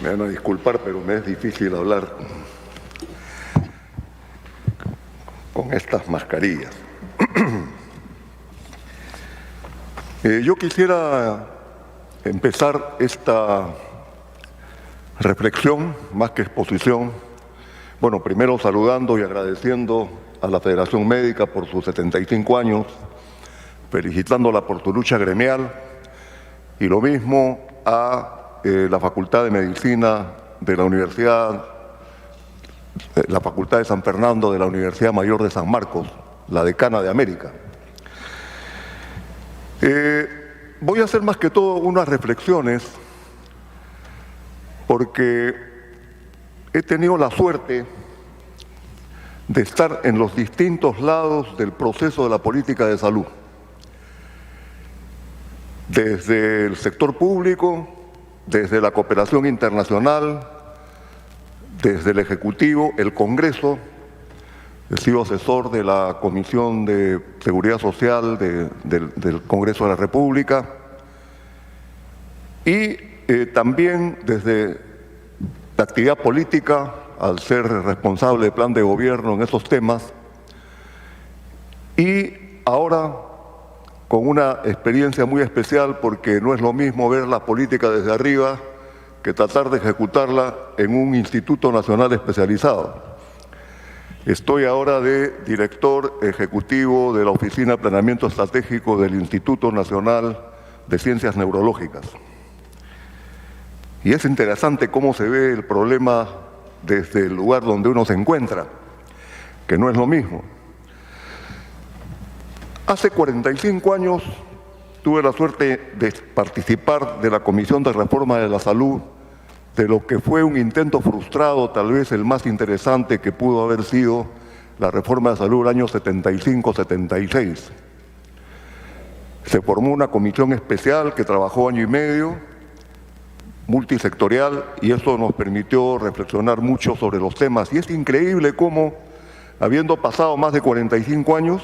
Me van a disculpar, pero me es difícil hablar con estas mascarillas. Yo quisiera empezar esta reflexión, más que exposición, bueno, primero saludando y agradeciendo a la Federación Médica por sus 75 años, felicitándola por su lucha gremial, y lo mismo a la Facultad de Medicina de la Universidad, la Facultad de San Fernando de la Universidad Mayor de San Marcos, la decana de América. Voy a hacer más que todo unas reflexiones porque he tenido la suerte de estar en los distintos lados del proceso de la política de salud, desde el sector público, desde la cooperación internacional, desde el Ejecutivo, el Congreso. He sido asesor de la Comisión de Seguridad Social del Congreso de la República y también desde la actividad política, al ser responsable del plan de gobierno en esos temas, y ahora con una experiencia muy especial porque no es lo mismo ver la política desde arriba que tratar de ejecutarla en un Instituto Nacional especializado. Estoy ahora de director ejecutivo de la Oficina de Planeamiento Estratégico del Instituto Nacional de Ciencias Neurológicas. Y es interesante cómo se ve el problema desde el lugar donde uno se encuentra, que no es lo mismo. Hace 45 años tuve la suerte de participar de la Comisión de Reforma de la Salud, de lo que fue un intento frustrado, tal vez el más interesante que pudo haber sido la reforma de salud del año 75-76. Se formó una comisión especial que trabajó año y medio, multisectorial, y eso nos permitió reflexionar mucho sobre los temas. Y es increíble cómo, habiendo pasado más de 45 años,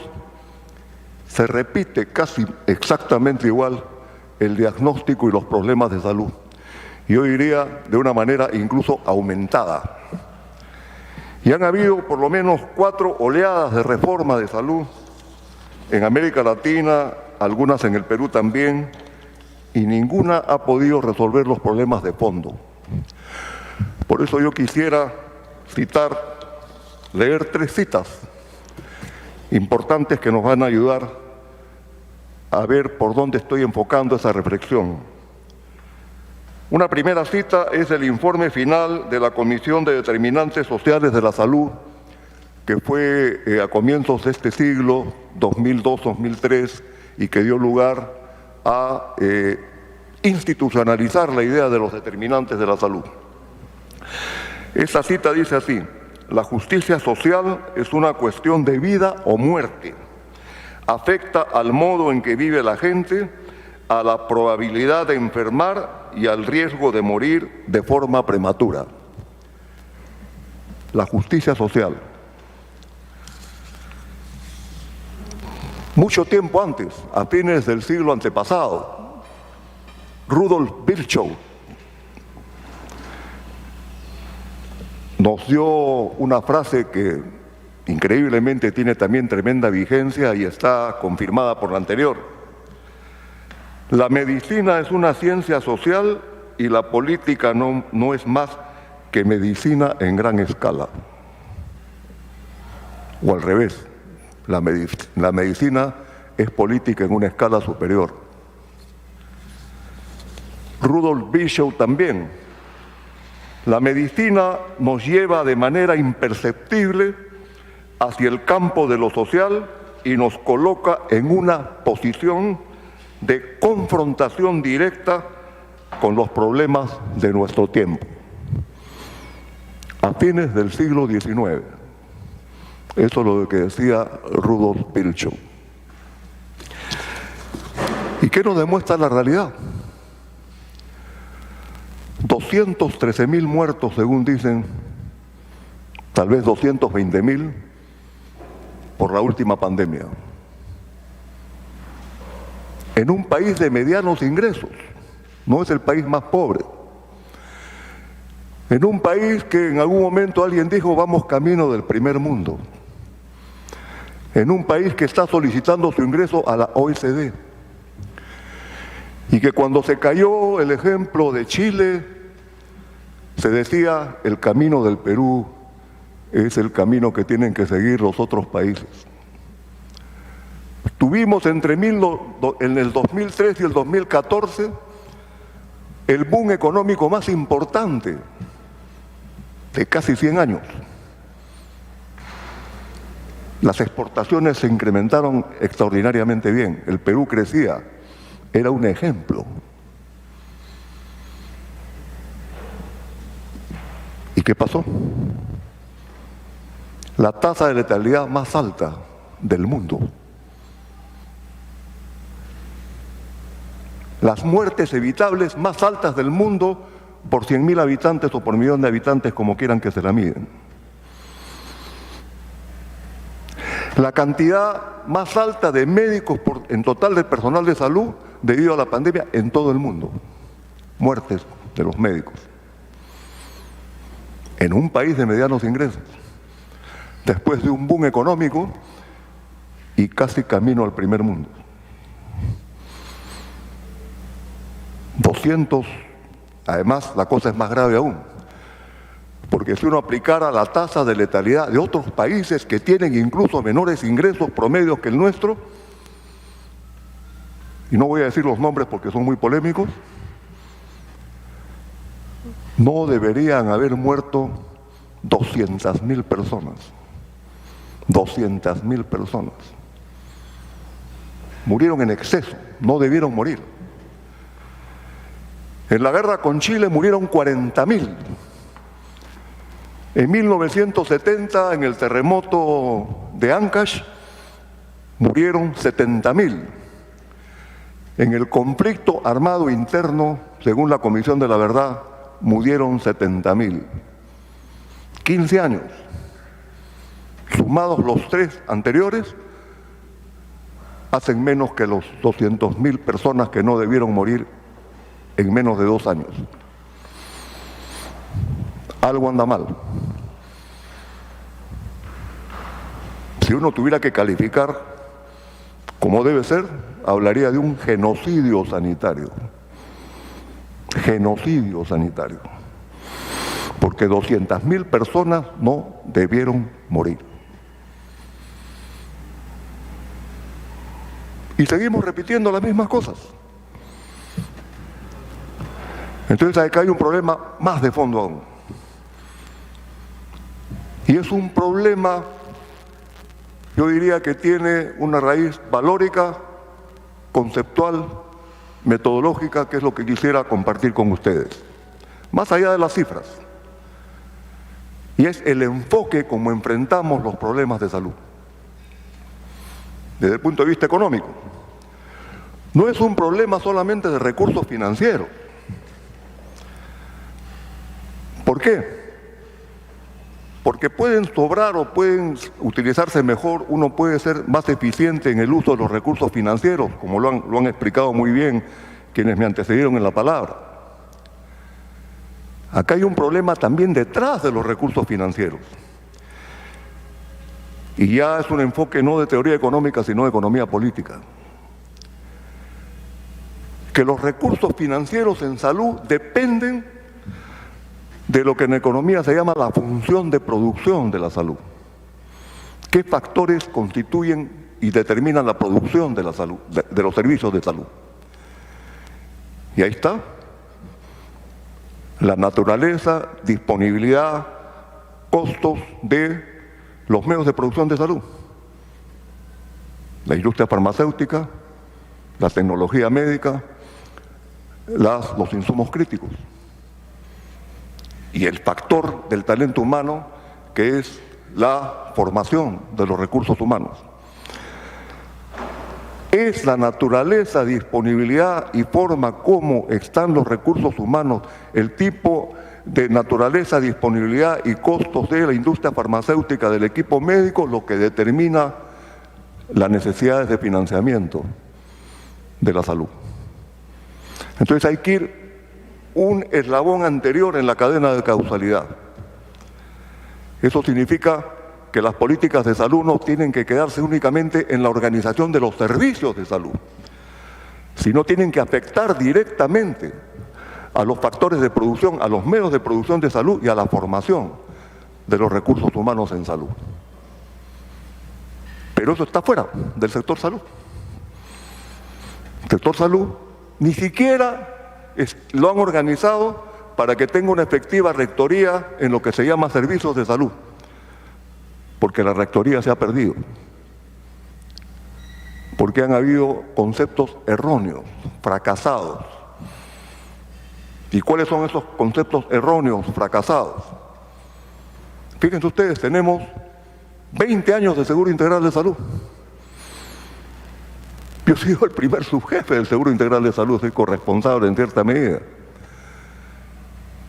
se repite casi exactamente igual el diagnóstico y los problemas de salud. Yo diría de una manera incluso aumentada. Y han habido por lo menos 4 oleadas de reforma de salud en América Latina, algunas en el Perú también, y ninguna ha podido resolver los problemas de fondo. Por eso yo quisiera leer 3 citas importantes que nos van a ayudar a ver por dónde estoy enfocando esa reflexión. Una primera cita es el informe final de la Comisión de Determinantes Sociales de la Salud, que fue a comienzos de este siglo, 2002-2003, y que dio lugar a institucionalizar la idea de los determinantes de la salud. Esa cita dice así: la justicia social es una cuestión de vida o muerte. Afecta al modo en que vive la gente, a la probabilidad de enfermar y al riesgo de morir de forma prematura. La justicia social. Mucho tiempo antes, a fines del siglo antepasado, Rudolf Virchow nos dio una frase que increíblemente tiene también tremenda vigencia y está confirmada por la anterior. La medicina es una ciencia social y la política no es más que medicina en gran escala. O al revés, la medicina es política en una escala superior. Rudolf Virchow también. La medicina nos lleva de manera imperceptible hacia el campo de lo social y nos coloca en una posición de confrontación directa con los problemas de nuestro tiempo. A fines del siglo XIX. Eso es lo que decía Rudolf Virchow. ¿Y qué nos demuestra la realidad? 213.000 muertos, según dicen, tal vez 220.000, por la última pandemia. En un país de medianos ingresos, no es el país más pobre. En un país que en algún momento alguien dijo vamos camino del primer mundo. En un país que está solicitando su ingreso a la OECD. Y que cuando se cayó el ejemplo de Chile, se decía el camino del Perú es el camino que tienen que seguir los otros países. Tuvimos en el 2003 y el 2014 el boom económico más importante de casi 100 años. Las exportaciones se incrementaron extraordinariamente bien. El Perú crecía, era un ejemplo. ¿Y qué pasó? La tasa de letalidad más alta del mundo. Las muertes evitables más altas del mundo por 100.000 habitantes o por millón de habitantes, como quieran que se la miden. La cantidad más alta de médicos en total de personal de salud debido a la pandemia en todo el mundo. Muertes de los médicos. En un país de medianos ingresos. Después de un boom económico y casi camino al primer mundo. 200, además la cosa es más grave aún, porque si uno aplicara la tasa de letalidad de otros países que tienen incluso menores ingresos promedios que el nuestro, y no voy a decir los nombres porque son muy polémicos, no deberían haber muerto 200.000 personas. 200.000 personas. Murieron en exceso, no debieron morir. En la guerra con Chile murieron 40.000. En 1970, en el terremoto de Ancash, murieron 70.000. En el conflicto armado interno, según la Comisión de la Verdad, murieron 70.000. 15 años. Sumados los 3 anteriores, hacen menos que los 200.000 personas que no debieron morir en menos de 2 años. Algo anda mal. Si uno tuviera que calificar como debe ser, hablaría de un genocidio sanitario. Genocidio sanitario. Porque 200.000 personas no debieron morir. Y seguimos repitiendo las mismas cosas. Entonces acá hay un problema más de fondo aún. Y es un problema, yo diría que tiene una raíz valórica, conceptual, metodológica, que es lo que quisiera compartir con ustedes. Más allá de las cifras. Y es el enfoque como enfrentamos los problemas de salud. Desde el punto de vista económico. No es un problema solamente de recursos financieros. ¿Por qué? Porque pueden sobrar o pueden utilizarse mejor, uno puede ser más eficiente en el uso de los recursos financieros, como lo han explicado muy bien quienes me antecedieron en la palabra. Acá hay un problema también detrás de los recursos financieros. Y ya es un enfoque no de teoría económica, sino de economía política. Que los recursos financieros en salud dependen de lo que en economía se llama la función de producción de la salud. ¿Qué factores constituyen y determinan la producción de la salud, de los servicios de salud? Y ahí está. La naturaleza, disponibilidad, costos de los medios de producción de salud. La industria farmacéutica, la tecnología médica, los insumos críticos. Y el factor del talento humano, que es la formación de los recursos humanos. Es la naturaleza, disponibilidad y forma como están los recursos humanos, el tipo de naturaleza, disponibilidad y costos de la industria farmacéutica, del equipo médico, lo que determina las necesidades de financiamiento de la salud. Entonces hay que ir un eslabón anterior en la cadena de causalidad. Eso significa que las políticas de salud no tienen que quedarse únicamente en la organización de los servicios de salud, sino tienen que afectar directamente a los factores de producción, a los medios de producción de salud y a la formación de los recursos humanos en salud. Pero eso está fuera del sector salud. El sector salud ni siquiera lo han organizado para que tenga una efectiva rectoría en lo que se llama servicios de salud, porque la rectoría se ha perdido, porque han habido conceptos erróneos, fracasados. ¿Y cuáles son esos conceptos erróneos, fracasados? Fíjense ustedes, tenemos 20 años de Seguro Integral de Salud. Yo he sido el primer subjefe del Seguro Integral de Salud, soy corresponsable en cierta medida.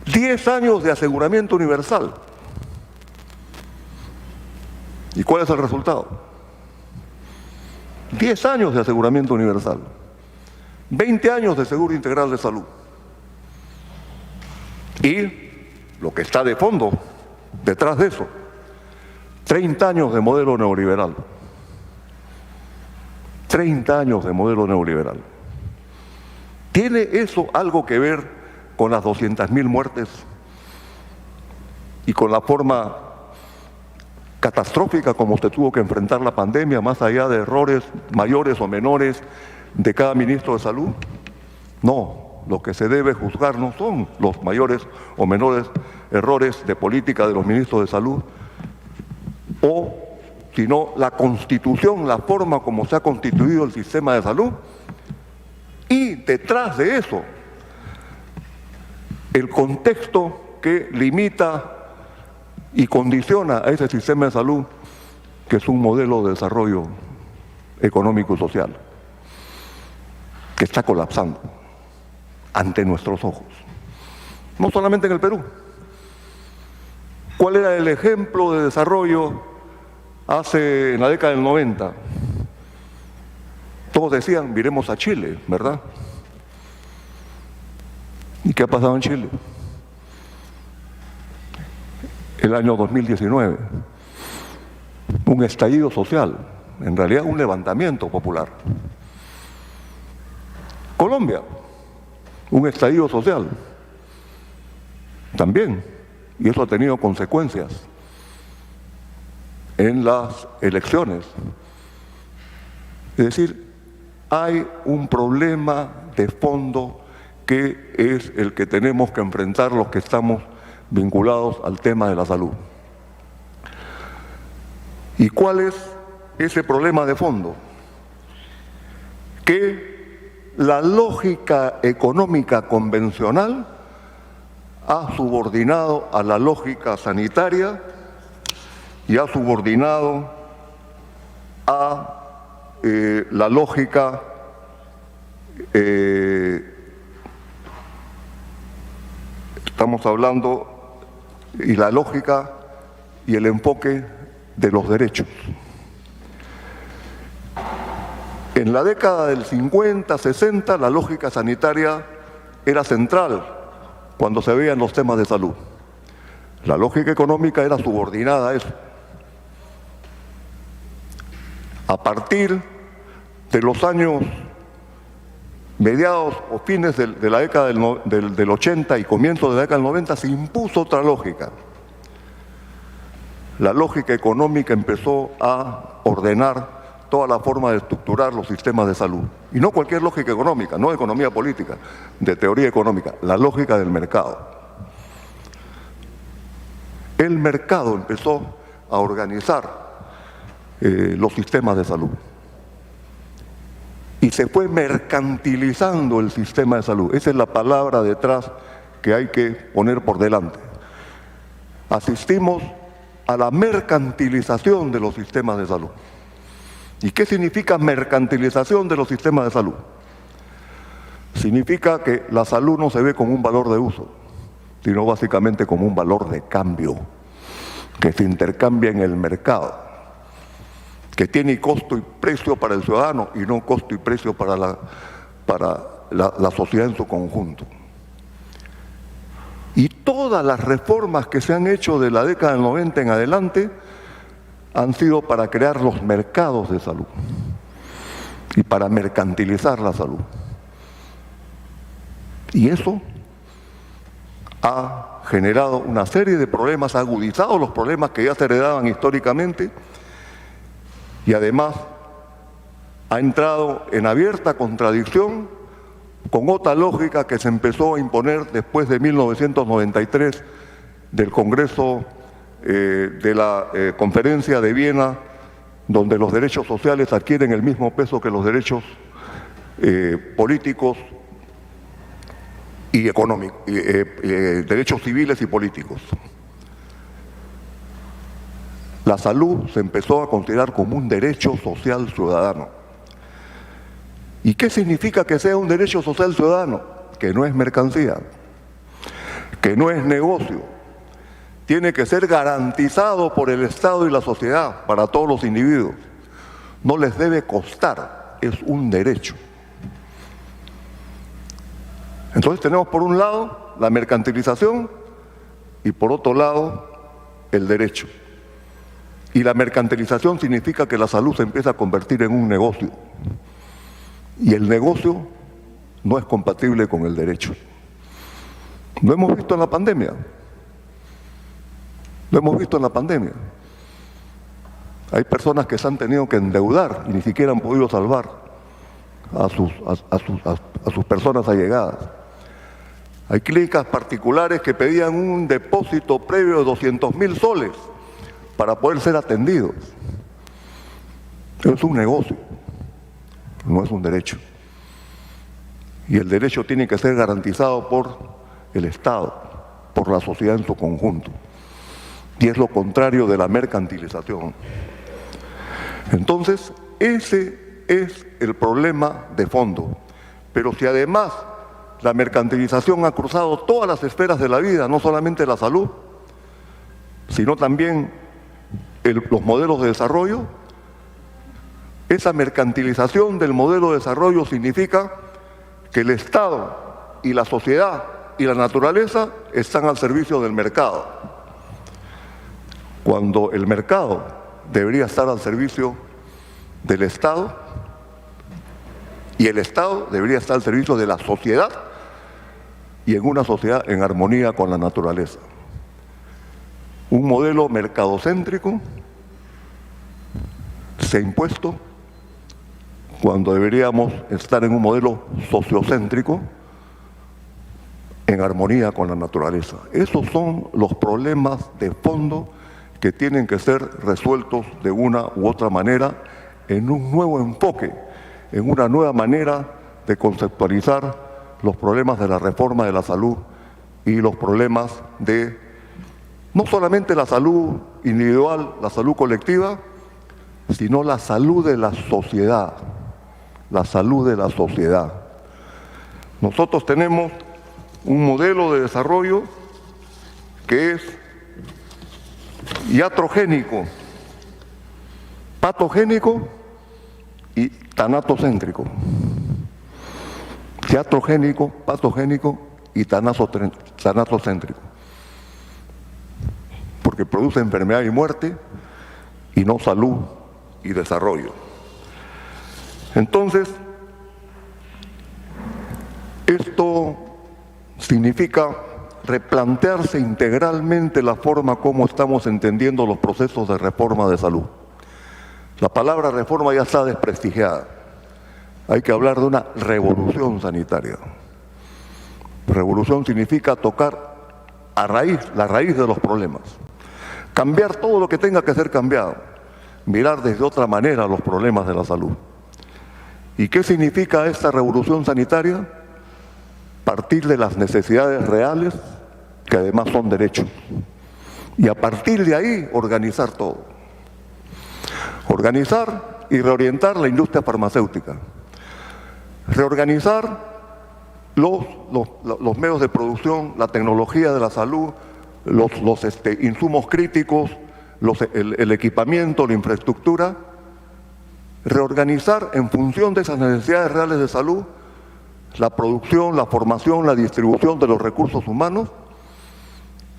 10 años de aseguramiento universal. ¿Y cuál es el resultado? 10 años de aseguramiento universal. 20 años de Seguro Integral de Salud. Y lo que está de fondo, detrás de eso, 30 años de modelo neoliberal. 30 años de modelo neoliberal. ¿Tiene eso algo que ver con las 200.000 muertes y con la forma catastrófica como se tuvo que enfrentar la pandemia, más allá de errores mayores o menores de cada ministro de salud? No, lo que se debe juzgar no son los mayores o menores errores de política de los ministros de salud, sino la constitución, la forma como se ha constituido el sistema de salud, y detrás de eso, el contexto que limita y condiciona a ese sistema de salud, que es un modelo de desarrollo económico y social, que está colapsando ante nuestros ojos. No solamente en el Perú. ¿Cuál era el ejemplo de desarrollo en la década del 90? Todos decían, miremos a Chile, ¿verdad? ¿Y qué ha pasado en Chile? El año 2019, un estallido social, en realidad un levantamiento popular. Colombia, un estallido social, también, y eso ha tenido consecuencias en las elecciones. Es decir, hay un problema de fondo que es el que tenemos que enfrentar los que estamos vinculados al tema de la salud. ¿Y cuál es ese problema de fondo? Que la lógica económica convencional ha subordinado a la lógica sanitaria y ha subordinado a la lógica estamos hablando, y la lógica y el enfoque de los derechos. En la década del 50, 60, la lógica sanitaria era central cuando se veían los temas de salud. La lógica económica era subordinada a eso. A partir de los años mediados o fines de la década del 80 y comienzos de la década del 90 se impuso otra lógica. La lógica económica empezó a ordenar toda la forma de estructurar los sistemas de salud. Y no cualquier lógica económica, no economía política, de teoría económica, la lógica del mercado. El mercado empezó a organizar los sistemas de salud. Y se fue mercantilizando el sistema de salud. Esa es la palabra detrás que hay que poner por delante. Asistimos a la mercantilización de los sistemas de salud. ¿Y qué significa mercantilización de los sistemas de salud? Significa que la salud no se ve como un valor de uso, sino básicamente como un valor de cambio, que se intercambia en el mercado, que tiene costo y precio para el ciudadano y no costo y precio para la sociedad en su conjunto. Y todas las reformas que se han hecho de la década del 90 en adelante han sido para crear los mercados de salud y para mercantilizar la salud. Y eso ha generado una serie de problemas, ha agudizado los problemas que ya se heredaban históricamente y además ha entrado en abierta contradicción con otra lógica que se empezó a imponer después de 1993 del Congreso de la Conferencia de Viena, donde los derechos sociales adquieren el mismo peso que los derechos políticos y económicos, derechos civiles y políticos. La salud se empezó a considerar como un derecho social ciudadano. ¿Y qué significa que sea un derecho social ciudadano? Que no es mercancía, que no es negocio. Tiene que ser garantizado por el Estado y la sociedad para todos los individuos. No les debe costar, es un derecho. Entonces tenemos por un lado la mercantilización y por otro lado el derecho. Y la mercantilización significa que la salud se empieza a convertir en un negocio. Y el negocio no es compatible con el derecho. Lo hemos visto en la pandemia. Lo hemos visto en la pandemia. Hay personas que se han tenido que endeudar y ni siquiera han podido salvar a sus personas allegadas. Hay clínicas particulares que pedían un depósito previo de 200.000 soles para poder ser atendidos. Es un negocio, no es un derecho. Y el derecho tiene que ser garantizado por el Estado, por la sociedad en su conjunto. Y es lo contrario de la mercantilización. Entonces, ese es el problema de fondo. Pero si además la mercantilización ha cruzado todas las esferas de la vida, no solamente la salud, sino también los modelos de desarrollo, esa mercantilización del modelo de desarrollo significa que el Estado y la sociedad y la naturaleza están al servicio del mercado, cuando el mercado debería estar al servicio del Estado y el Estado debería estar al servicio de la sociedad y en una sociedad en armonía con la naturaleza. Un modelo mercadocéntrico se ha impuesto cuando deberíamos estar en un modelo sociocéntrico en armonía con la naturaleza. Esos son los problemas de fondo que tienen que ser resueltos de una u otra manera en un nuevo enfoque, en una nueva manera de conceptualizar los problemas de la reforma de la salud y los problemas de no solamente la salud individual, la salud colectiva, sino la salud de la sociedad, la salud de la sociedad. Nosotros tenemos un modelo de desarrollo que es iatrogénico, patogénico y tanatocéntrico. Iatrogénico, patogénico y tanatocéntrico. Porque produce enfermedad y muerte y no salud y desarrollo. Entonces, esto significa replantearse integralmente la forma como estamos entendiendo los procesos de reforma de salud. La palabra reforma ya está desprestigiada. Hay que hablar de una revolución sanitaria. Revolución significa tocar la raíz de los problemas. Cambiar todo lo que tenga que ser cambiado. Mirar desde otra manera los problemas de la salud. ¿Y qué significa esta revolución sanitaria? Partir de las necesidades reales, que además son derechos. Y a partir de ahí organizar todo. Organizar y reorientar la industria farmacéutica. Reorganizar los medios de producción, la tecnología de la salud, los insumos críticos, el equipamiento, la infraestructura. Reorganizar en función de esas necesidades reales de salud la producción, la formación, la distribución de los recursos humanos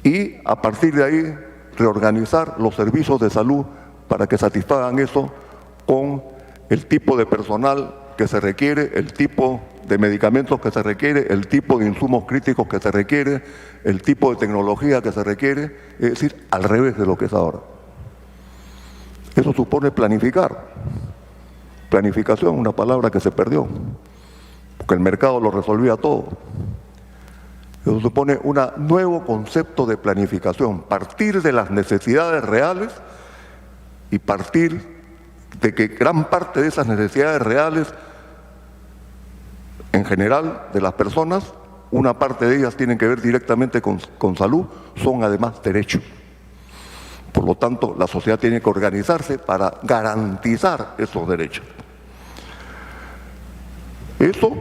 y a partir de ahí reorganizar los servicios de salud para que satisfagan eso con el tipo de personal que se requiere, el tipo de medicamentos que se requiere, el tipo de insumos críticos que se requiere, el tipo de tecnología que se requiere, es decir, al revés de lo que es ahora. Eso supone planificar. Planificación, una palabra que se perdió, porque el mercado lo resolvía todo. Eso supone un nuevo concepto de planificación, partir de las necesidades reales y partir de que gran parte de esas necesidades reales, en general, de las personas, una parte de ellas tienen que ver directamente con salud, son además derechos. Por lo tanto, la sociedad tiene que organizarse para garantizar esos derechos. Eso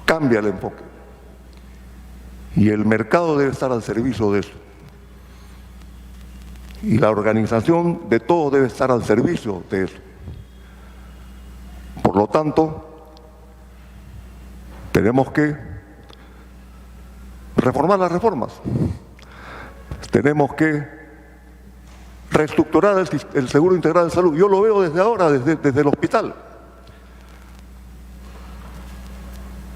cambia el enfoque. Y el mercado debe estar al servicio de eso. Y la organización de todo debe estar al servicio de eso. Por lo tanto, tenemos que reformar las reformas. Tenemos que reestructurar el Seguro Integral de Salud. Yo lo veo desde ahora, desde el hospital.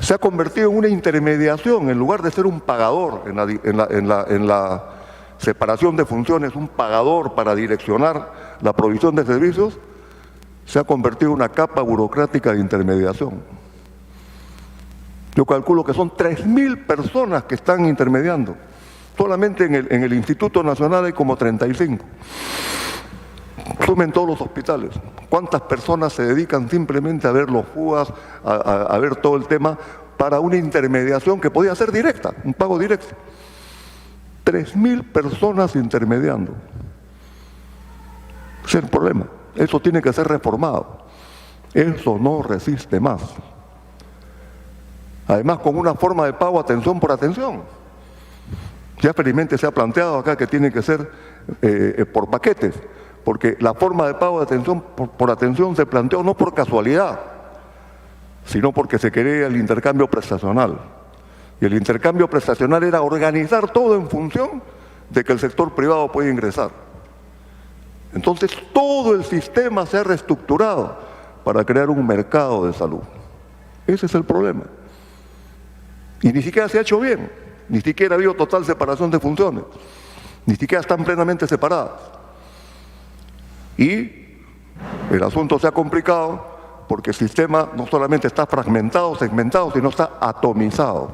Se ha convertido en una intermediación, en lugar de ser un pagador en la separación de funciones, un pagador para direccionar la provisión de servicios, se ha convertido en una capa burocrática de intermediación. Yo calculo que son 3.000 personas que están intermediando. Solamente en el Instituto Nacional hay como 35. Sumen todos los hospitales. ¿Cuántas personas se dedican simplemente a ver los FUAs, a ver todo el tema, para una intermediación que podía ser directa, un pago directo? 3.000 personas intermediando. Ese es el problema. Eso tiene que ser reformado. Eso no resiste más. Además, con una forma de pago atención por atención. Ya felizmente se ha planteado acá que tiene que ser por paquetes, porque la forma de pago de atención por atención se planteó no por casualidad, sino porque se quería el intercambio prestacional. Y el intercambio prestacional era organizar todo en función de que el sector privado puede ingresar. Entonces todo el sistema se ha reestructurado para crear un mercado de salud. Ese es el problema. Y ni siquiera se ha hecho bien, ni siquiera ha habido total separación de funciones, ni siquiera están plenamente separadas. Y el asunto se ha complicado porque el sistema no solamente está fragmentado, segmentado, sino está atomizado,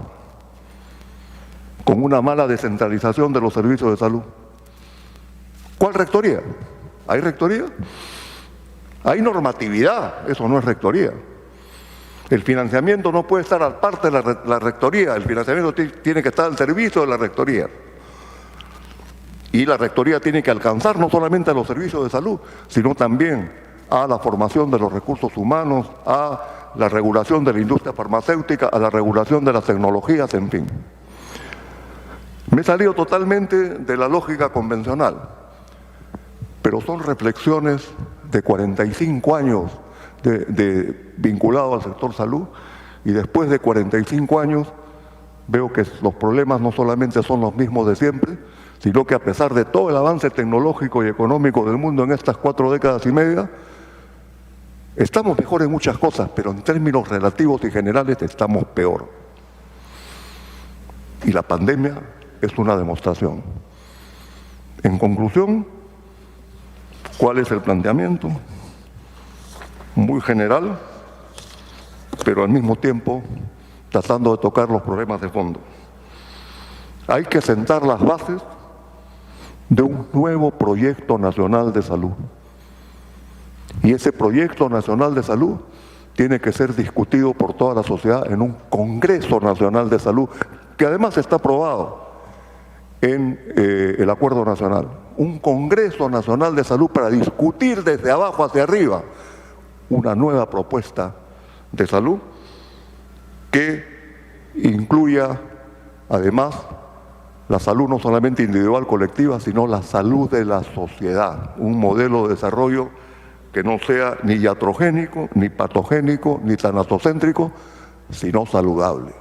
con una mala descentralización de los servicios de salud. ¿Cuál rectoría? ¿Hay rectoría? Hay normatividad, eso no es rectoría. El financiamiento no puede estar aparte de la rectoría, el financiamiento tiene que estar al servicio de la rectoría. Y la rectoría tiene que alcanzar no solamente a los servicios de salud, sino también a la formación de los recursos humanos, a la regulación de la industria farmacéutica, a la regulación de las tecnologías, en fin. Me he salido totalmente de la lógica convencional, pero son reflexiones de 45 años vinculado al sector salud, y después de 45 años veo que los problemas no solamente son los mismos de siempre, sino que a pesar de todo el avance tecnológico y económico del mundo en estas 4 décadas y media, estamos mejor en muchas cosas, pero en términos relativos y generales estamos peor. Y la pandemia es una demostración. En conclusión, ¿cuál es el planteamiento? Muy general, pero al mismo tiempo tratando de tocar los problemas de fondo. Hay que sentar las bases de un nuevo proyecto nacional de salud. Y ese proyecto nacional de salud tiene que ser discutido por toda la sociedad en un Congreso Nacional de Salud, que además está aprobado en el Acuerdo Nacional. Un Congreso Nacional de Salud para discutir desde abajo hacia arriba una nueva propuesta de salud que incluya además la salud no solamente individual, colectiva, sino la salud de la sociedad, un modelo de desarrollo que no sea ni iatrogénico, ni patogénico, ni tanatocéntrico, sino saludable.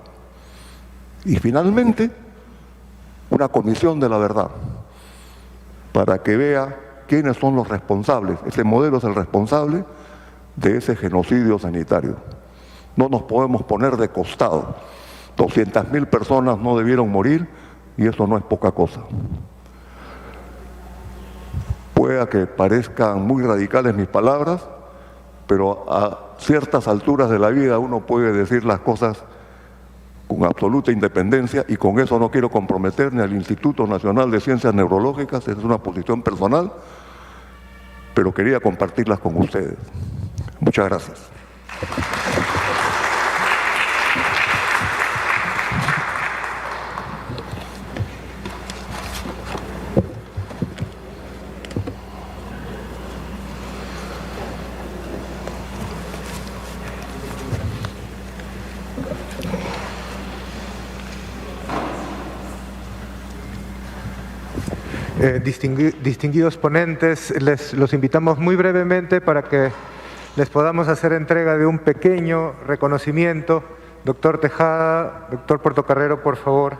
Y finalmente, una comisión de la verdad, para que vea quiénes son los responsables. Ese modelo es el responsable de ese genocidio sanitario. No nos podemos poner de costado. 200.000 personas no debieron morir y eso no es poca cosa. Pueda que parezcan muy radicales mis palabras, pero a ciertas alturas de la vida uno puede decir las cosas con absoluta independencia, y con eso no quiero comprometer ni al Instituto Nacional de Ciencias Neurológicas, es una posición personal, pero quería compartirlas con ustedes. Muchas gracias. Distinguidos ponentes, los invitamos muy brevemente para que les podamos hacer entrega de un pequeño reconocimiento. Doctor Tejada, doctor Portocarrero, por favor.